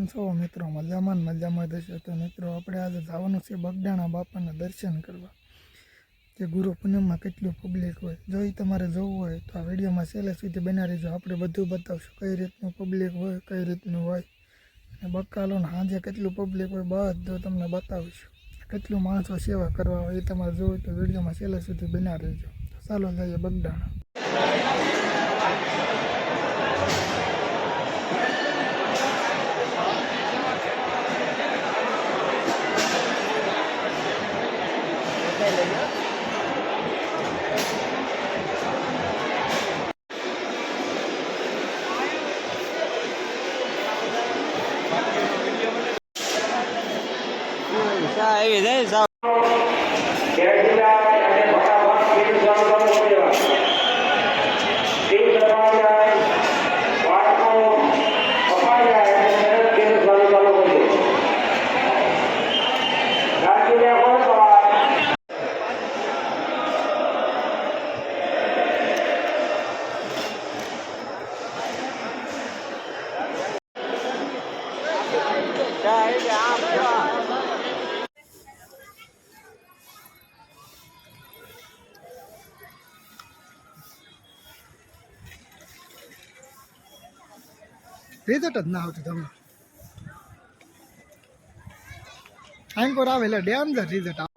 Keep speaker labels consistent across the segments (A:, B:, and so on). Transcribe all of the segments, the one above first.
A: છો મિત્રો? મજામાં થશે. તો મિત્રો આપણે આજે જવાનું છે બગડાણા બાપાના દર્શન કરવા, જે ગુરુ પૂનમમાં કેટલું પબ્લિક હોય. જો એ તમારે જોવું હોય તો આ વિડીયોમાં છેલ્લે સુધી બના રહેજો. આપણે બધું બતાવશું, કઈ રીતનું પબ્લિક હોય, કઈ રીતનું હોય, અને બકાલોને સાંજે કેટલું પબ્લિક હોય બધું તમને બતાવીશું. કેટલું માણસો સેવા કરવા હોય એ તમારે જોવું તો વિડીયોમાં છેલ્લે સુધી બના રહેજો. તો ચાલો જઈએ બગડાણા.
B: આવી જાય
A: રિઝલ્ટ જ ના આવતું તમને આંકોર આવે એટલે ડેમ જ રિઝલ્ટ આવે.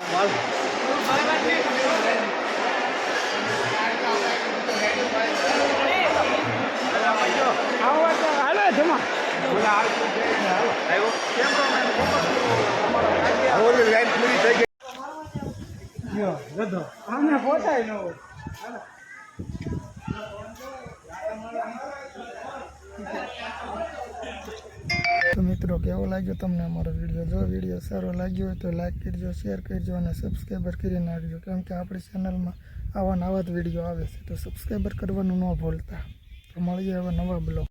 A: તો મિત્રો કેવો લાગ્યો તમને અમારો વિડીયો? જો વિડીયો સારો લાગ્યો હોય તો લાઈક કરજો, શેર કરજો અને સબસ્ક્રાઈબર કરી નાખજો, કેમ કે આપણી ચેનલમાં આવા જ વિડીયો આવે છે. તો સબસ્ક્રાઈબર કરવાનું ન ભૂલતા. તો મળીએ હવે નવા બ્લોગ.